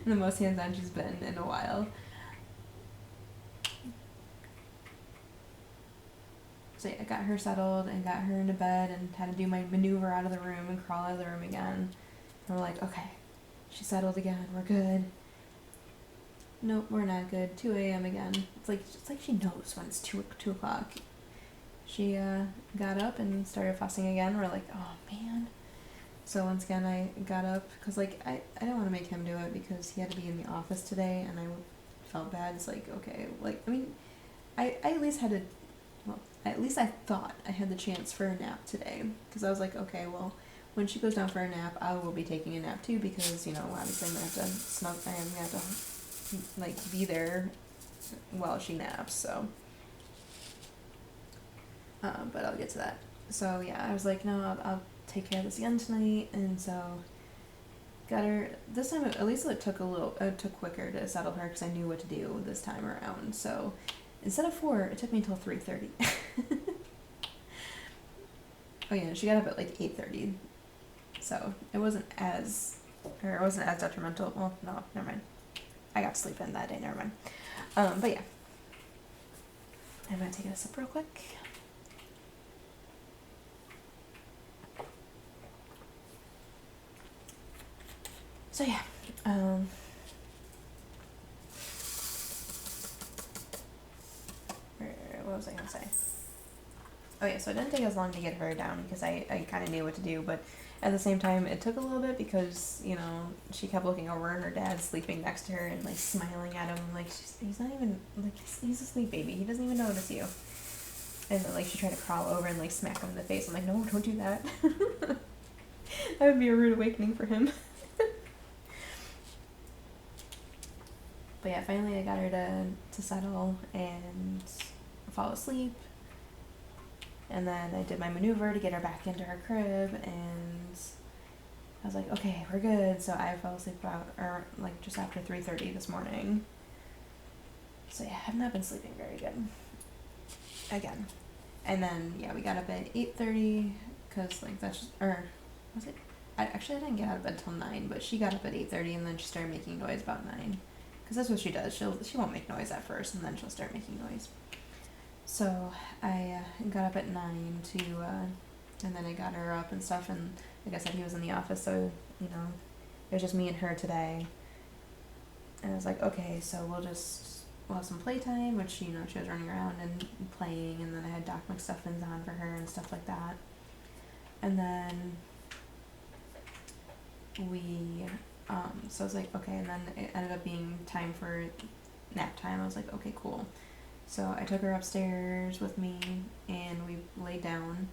The most hands-on she's been in a while. So yeah, I got her settled and got her into bed and had to do my maneuver out of the room and crawl out of the room again. And we're like, okay, she's settled again, we're good. Nope, we're not good. 2 a.m. again. It's like she knows when it's 2 o'clock. She got up and started fussing again. We're like, oh man. So once again, I got up because like I didn't want to make him do it because he had to be in the office today, and I felt bad. It's like, okay, like I mean, I at least had to. Well, at least I thought I had the chance for a nap today, because I was like, okay, well, when she goes down for a nap, I will be taking a nap too, because, you know, obviously I'm gonna have to I'm gonna have to, like, be there while she naps, so. But I'll get to that. So yeah, I was like, no, I'll take care of this again tonight, and so got her this time. At least it took quicker to settle her, because I knew what to do this time around. So instead of 4, it took me until 3:30. Oh yeah, she got up at like 8:30, so it wasn't as detrimental. Well, no, never mind. I got to sleep in that day. Never mind. But yeah, I'm gonna take a sip real quick. So yeah, what was I gonna say? Oh yeah, so it didn't take as long to get her down, because I kind of knew what to do, but at the same time it took a little bit, because, you know, she kept looking over and her dad's sleeping next to her and like smiling at him, like he's not even, like, he's asleep, baby, he doesn't even notice you. And then, like, she tried to crawl over and like smack him in the face. I'm like, no, don't do that. That would be a rude awakening for him. But yeah, finally I got her to settle and fall asleep. And then I did my maneuver to get her back into her crib, and I was like, okay, we're good. So I fell asleep like just after 3:30 this morning. So yeah, I have not been sleeping very good. Again. And then, yeah, we got up at 8:30, because, like, that's just, or, was it? I didn't get out of bed till 9, but she got up at 8:30, and then she started making noise about 9. Because that's what she does. She won't make noise at first, and then she'll start making noise. So I got up at 9 to, and then I got her up and stuff, and like I said, he was in the office, so, you know, it was just me and her today. And I was like, okay, so we'll have some playtime, which, you know, she was running around and playing, and then I had Doc McStuffins on for her and stuff like that. And then so I was like, okay, and then it ended up being time for nap time. I was like, okay, cool. So I took her upstairs with me, and we laid down,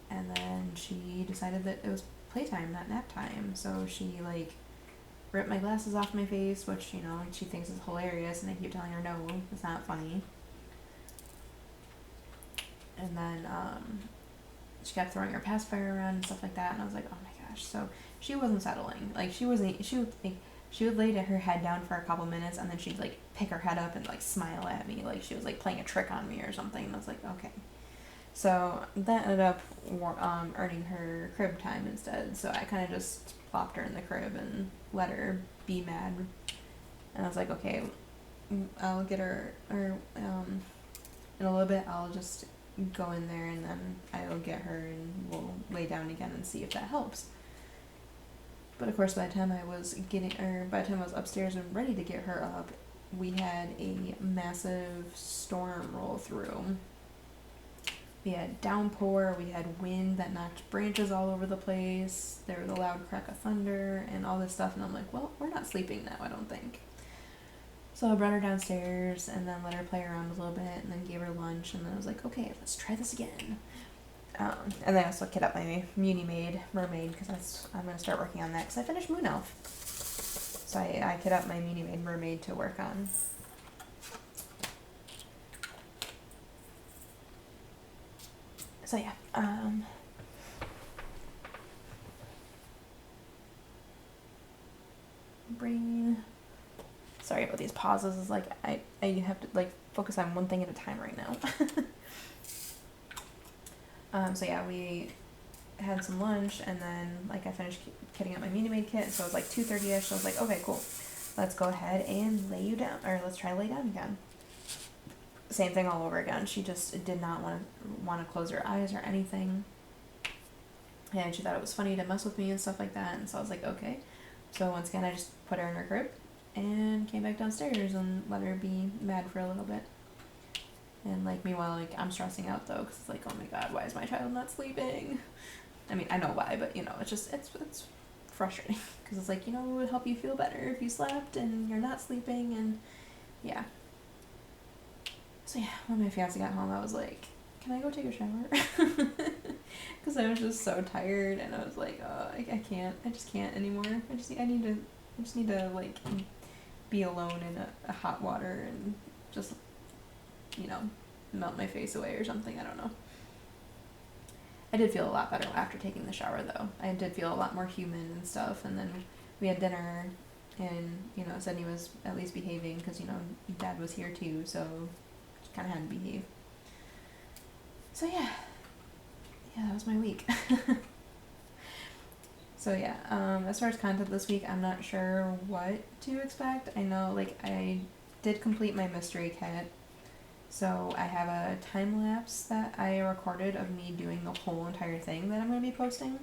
and then she decided that it was playtime, not nap time. So she, like, ripped my glasses off my face, which, you know, she thinks is hilarious, and I keep telling her, no, it's not funny. And then she kept throwing her pacifier around and stuff like that, and I was like, oh my gosh. So she wasn't settling. Like, she would lay her head down for a couple minutes, and then she'd, like, pick her head up and, like, smile at me, like she was, like, playing a trick on me or something, and I was like, okay. So that ended up earning her crib time instead, so I kind of just plopped her in the crib and let her be mad, and I was like, okay, I'll get her, or in a little bit I'll just go in there, and then I'll get her, and we'll lay down again and see if that helps. But of course, by the time I was upstairs and ready to get her up, we had a massive storm roll through. We had downpour, we had wind that knocked branches all over the place, there was a loud crack of thunder, and all this stuff, and I'm like, well, we're not sleeping now, I don't think. So I brought her downstairs, and then let her play around a little bit, and then gave her lunch, and then I was like, okay, let's try this again. And then I also kit up my Muni Maid Mermaid, because I'm going to start working on that, because I finished Moon Elf. So I kit up my Muni Maid Mermaid to work on. So yeah, brain. Sorry about these pauses, it's like I have to, like, focus on one thing at a time right now. So yeah, we had some lunch, and then, like, I finished kitting up my Muni Maid kit, so it was like 2:30ish, so I was like, okay, cool, let's go ahead and lay you down, or let's try to lay down again. Same thing all over again. She just did not want to close her eyes or anything, and she thought it was funny to mess with me and stuff like that, and so I was like, okay. So once again, I just put her in her crib and came back downstairs and let her be mad for a little bit. And, like, meanwhile, like, I'm stressing out, though, because it's like, oh my god, why is my child not sleeping? I mean, I know why, but, you know, it's just, it's frustrating, because it's like, you know, it would help you feel better if you slept, and you're not sleeping, and, yeah. So So yeah, when my fiance got home, I was like, can I go take a shower? Because I was just so tired, and I was like, oh, I can't. I just can't anymore. I just need to like be alone in a hot water and just, you know, melt my face away or something. I don't know. I did feel a lot better after taking the shower, though. I did feel a lot more human and stuff. And then we had dinner, and, you know, Sydney was at least behaving because, you know, Dad was here too, so just kind of had to behave. So yeah, that was my week. So yeah, as far as content this week, I'm not sure what to expect. I know, like, I did complete my mystery kit, so I have a time lapse that I recorded of me doing the whole entire thing that I'm going to be posting.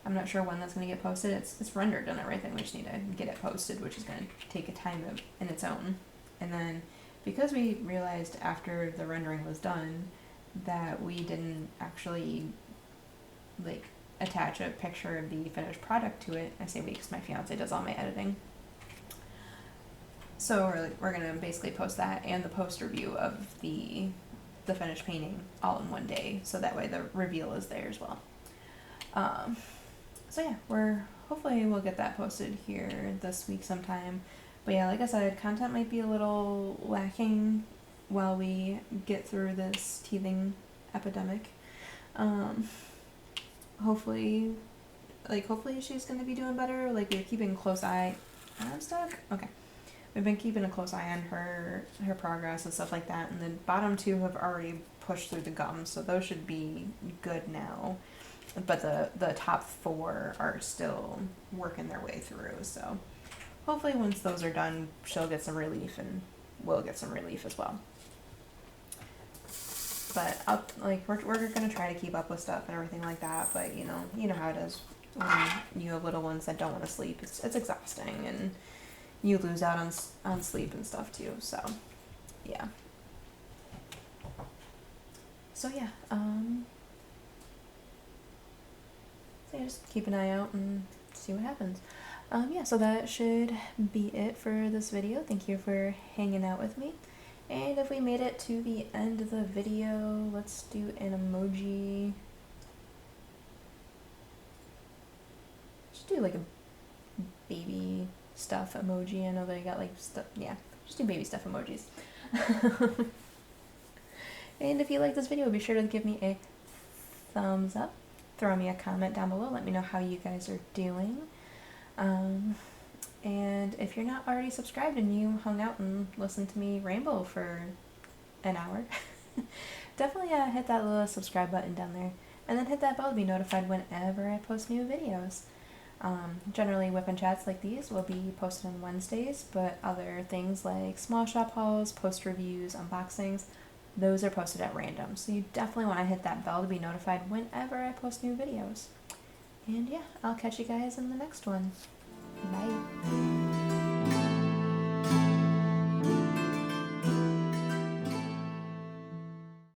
I'm not sure when that's going to get posted. It's rendered and everything. We just need to get it posted, which is going to take a time in its own. And then, because we realized after the rendering was done that we didn't actually, like, attach a picture of the finished product to it. I say we because my fiance does all my editing. So we're gonna basically post that and the post review of the finished painting all in one day, so that way the reveal is there as well. So yeah, hopefully we'll get that posted here this week sometime. But yeah, like I said, content might be a little lacking while we get through this teething epidemic. Hopefully she's gonna be doing better. Like, we're keeping a close eye. I'm stuck? Okay. We've been keeping a close eye on her progress and stuff like that, and the bottom two have already pushed through the gums, so those should be good now. But the top four are still working their way through, so hopefully once those are done, she'll get some relief, and we'll get some relief as well. But we're gonna try to keep up with stuff and everything like that. But you know how it is when you have little ones that don't want to sleep. It's exhausting, and you lose out on sleep and stuff too. So yeah. So yeah. So yeah, just keep an eye out and see what happens. Yeah. So that should be it for this video. Thank you for hanging out with me. And if we made it to the end of the video, let's do an emoji. Just do like a baby stuff emoji. I know they got like stuff. Yeah, just do baby stuff emojis. And if you like this video, be sure to give me a thumbs up. Throw me a comment down below. Let me know how you guys are doing. And if you're not already subscribed and you hung out and listened to me ramble for an hour, definitely hit that little subscribe button down there. And then hit that bell to be notified whenever I post new videos. Generally, WIP and chats like these will be posted on Wednesdays, but other things like small shop hauls, post reviews, unboxings, those are posted at random. So you definitely want to hit that bell to be notified whenever I post new videos. And yeah, I'll catch you guys in the next one. Bye.